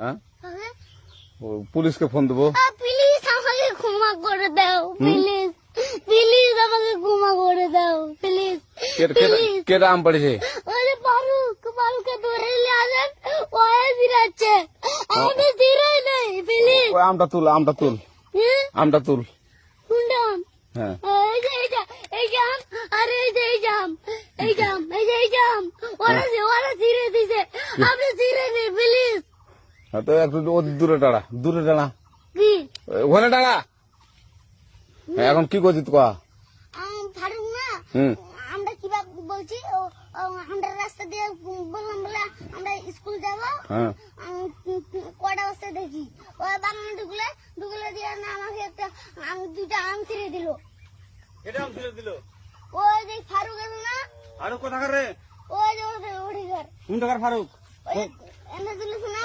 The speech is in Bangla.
হ্যাঁ পুলিশকে ফোন দেবো। প্লিজ আমাকে ক্ষমা করে দাও, প্লিজ প্লিজ আমাকে ক্ষমা করে দাও, প্লিজ প্লিজ। কে আম পড়েছে? ওই ফারুককে ধরে নিয়ে আসেন, ওয়ে দিরাচ্ছে আমি দিরাই নাই, প্লিজ। ওই আমটা তুল আমটা তুল কোনটা আম? হ্যাঁ এই যে এই জাম, আরে এই যে এই জাম, এই জাম ওরা ধীরে দিছে, আপনি ধীরে নেই প্লিজ। তো একটু দূরে দাঁড়া কি ওখানে দাঁড়া। এখন কি করছিস তো? ফারুক না, হুম আমরা কিভাবে বলছি, আমরা রাস্তা দিয়ে বললাম বলে আমরা স্কুল যাবো, হ্যাঁ কটা বস্তা দেখি ওই বাগানে ঢুকলে দিয়ে না আমাকে দুইটা আম ছিঁড়ে দিল। এটা আম ছেড়ে দিল? ওই যে ফারুক আছে না, আরো কোথাকার রে? ওই যে ওঠে ঘর কোন টাকার ফারুক? এনে দিল না।